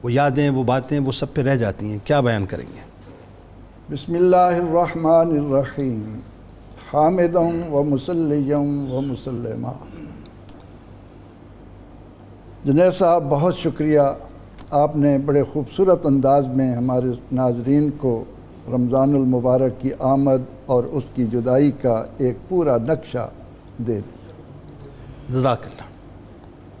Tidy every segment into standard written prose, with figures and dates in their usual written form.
وہ یادیں، وہ باتیں، وہ سب پہ رہ جاتی ہیں. کیا بیان کریں گے؟ بسم اللہ الرحمن الرحیم. حامداً و مسلیاً و مسلما. جنید صاحب بہت شکریہ، آپ نے بڑے خوبصورت انداز میں ہمارے ناظرین کو رمضان المبارک کی آمد اور اس کی جدائی کا ایک پورا نقشہ دے دیا. جزاک اللہ.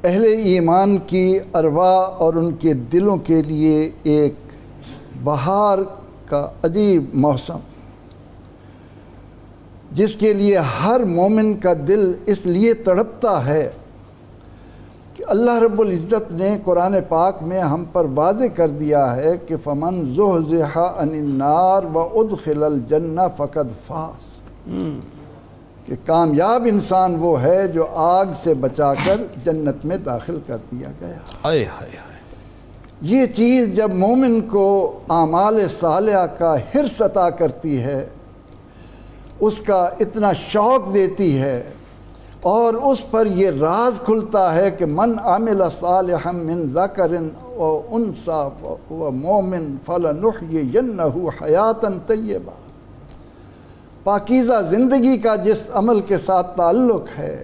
اہل ایمان کی ارواح اور ان کے دلوں کے لیے ایک بہار کا عجیب موسم، جس کے لیے ہر مومن کا دل اس لیے تڑپتا ہے کہ اللہ رب العزت نے قرآن پاک میں ہم پر واضح کر دیا ہے کہ فمن زحزح عن النار وادخل الجنہ فقد فاز، کہ کامیاب انسان وہ ہے جو آگ سے بچا کر جنت میں داخل کر دیا گیا. یہ چیز جب مومن کو اعمال صالحہ کا حرص عطا کرتی ہے، اس کا اتنا شوق دیتی ہے، اور اس پر یہ راز کھلتا ہے کہ من عمل صالحا من ذکر و انثی و مومن فلنحیینہ حیاتا طیبہ. پاکیزہ زندگی کا جس عمل کے ساتھ تعلق ہے،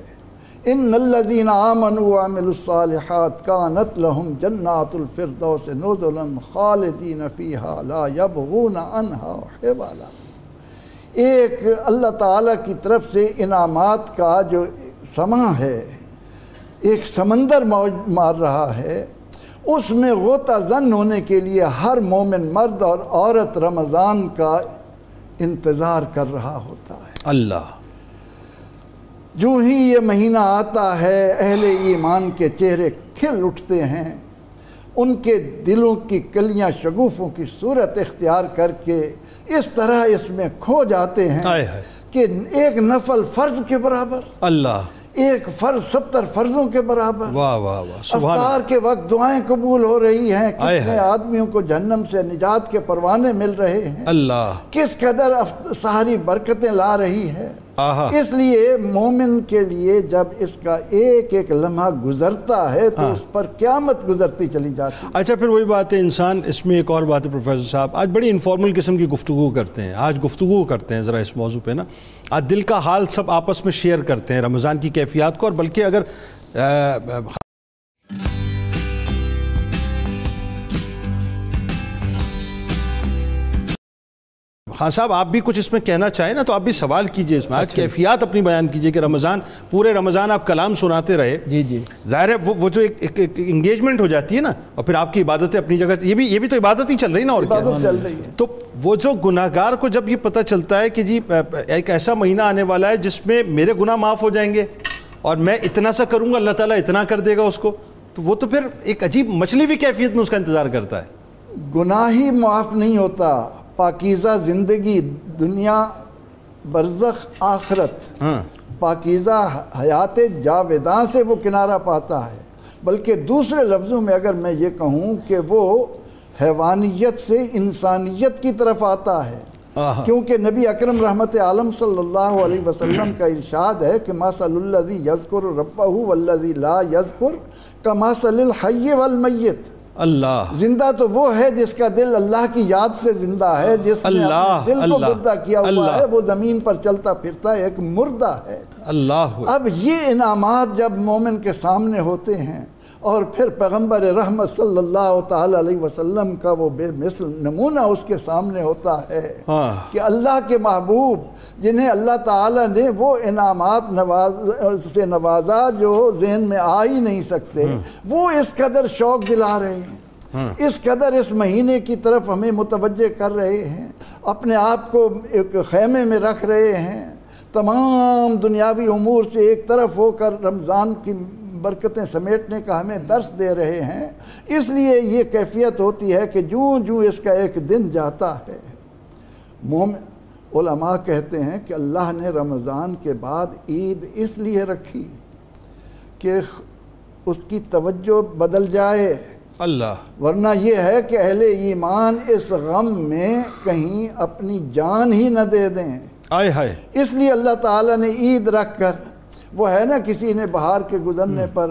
ان الذین آمنوا وعملوا الصالحات کانت لہم جنات الفردوس نزلا خالدین فیہا لا یبغون عنہا حولا. ایک اللہ تعالیٰ کی طرف سے انعامات کا جو سما ہے، ایک سمندر موج مار رہا ہے، اس میں غوطہ زن ہونے کے لیے ہر مومن مرد اور عورت رمضان کا انتظار کر رہا ہوتا ہے. اللہ. جو ہی یہ مہینہ آتا ہے، اہل ایمان کے چہرے کھل اٹھتے ہیں، ان کے دلوں کی کلیاں شگوفوں کی صورت اختیار کر کے اس طرح اس میں کھو جاتے ہیں کہ ایک نفل فرض کے برابر، اللہ، ایک فرض 70 فرضوں کے برابر. واہ واہ واہ. افطار کے وقت دعائیں قبول ہو رہی ہیں، کتنے آدمیوں کو جہنم سے نجات کے پروانے مل رہے ہیں. اللہ، کس قدر ساری برکتیں لا رہی ہے. اس لیے مومن کے لیے جب اس کا ایک ایک لمحہ گزرتا ہے تو اس پر قیامت گزرتی چلی جاتی ہے. اچھا، پھر وہی بات ہے، انسان اس میں ایک اور بات ہے پروفیسر صاحب، آج بڑی انفارمل قسم کی گفتگو کرتے ہیں، آج گفتگو کرتے ہیں ذرا اس موضوع پہ نا، آج دل کا حال سب آپس میں شیئر کرتے ہیں رمضان کی کیفیات کو. اور بلکہ اگر خان صاحب آپ بھی کچھ اس میں کہنا چاہیں نا تو آپ بھی سوال کیجئے اس میں، آج کیفیات اپنی بیان کیجئے کہ رمضان، پورے رمضان آپ کلام سناتے رہے. جی ظاہر ہے وہ جو ایک انگیجمنٹ ہو جاتی ہے نا، اور پھر آپ کی عبادتیں اپنی جگہ، یہ بھی تو عبادت ہی چل رہی نا. اور عبادت چل رہی ہے. تو وہ جو گناہگار کو جب یہ پتہ چلتا ہے کہ جی ایک ایسا مہینہ آنے والا ہے جس میں میرے گناہ معاف ہو جائیں گے اور میں اتنا سا کروں گا اللہ تعالیٰ اتنا کر دے گا اس کو، تو وہ تو پھر ایک عجیب مچھلی بھی کیفیت میں اس کا انتظار کرتا ہے. گناہ ہی معاف نہیں ہوتا، پاکیزہ زندگی دنیا برزخ آخرت، پاکیزہ حیات جاوداں سے وہ کنارہ پاتا ہے. بلکہ دوسرے لفظوں میں اگر میں یہ کہوں کہ وہ حیوانیت سے انسانیت کی طرف آتا ہے، کیونکہ نبی اکرم رحمت عالم صلی اللہ علیہ وسلم کا ارشاد ہے کہ مثل الذی یذکر ربہ والذی لا یذکر کمثل الحی والمیت. اللہ، زندہ تو وہ ہے جس کا دل اللہ کی یاد سے زندہ ہے، جس نے اپنے دل کو مردہ کیا ہوا ہے وہ زمین پر چلتا پھرتا ایک مردہ ہے. اللہ. اب یہ انعامات جب مومن کے سامنے ہوتے ہیں اور پھر پیغمبر رحمت صلی اللہ تعالی علیہ وسلم کا وہ بے مثل نمونہ اس کے سامنے ہوتا ہے کہ اللہ کے محبوب جنہیں اللہ تعالی نے وہ انعامات سے نوازا جو ذہن میں آ ہی نہیں سکتے، وہ اس قدر شوق دلا رہے ہیں، اس قدر اس مہینے کی طرف ہمیں متوجہ کر رہے ہیں، اپنے آپ کو ایک خیمے میں رکھ رہے ہیں، تمام دنیاوی امور سے ایک طرف ہو کر رمضان کی برکتیں سمیٹنے کا ہمیں درس دے رہے ہیں. اس لیے یہ کیفیت ہوتی ہے کہ جوں اس کا ایک دن جاتا ہے، علماء کہتے ہیں کہ اللہ نے رمضان کے بعد عید اس لیے رکھی کہ اس کی توجہ بدل جائے. اللہ. ورنہ یہ ہے کہ اہل ایمان اس غم میں کہیں اپنی جان ہی نہ دے دیں. اس لیے اللہ تعالیٰ نے عید رکھ کر، وہ ہے نا کسی نے بہار کے گزرنے پر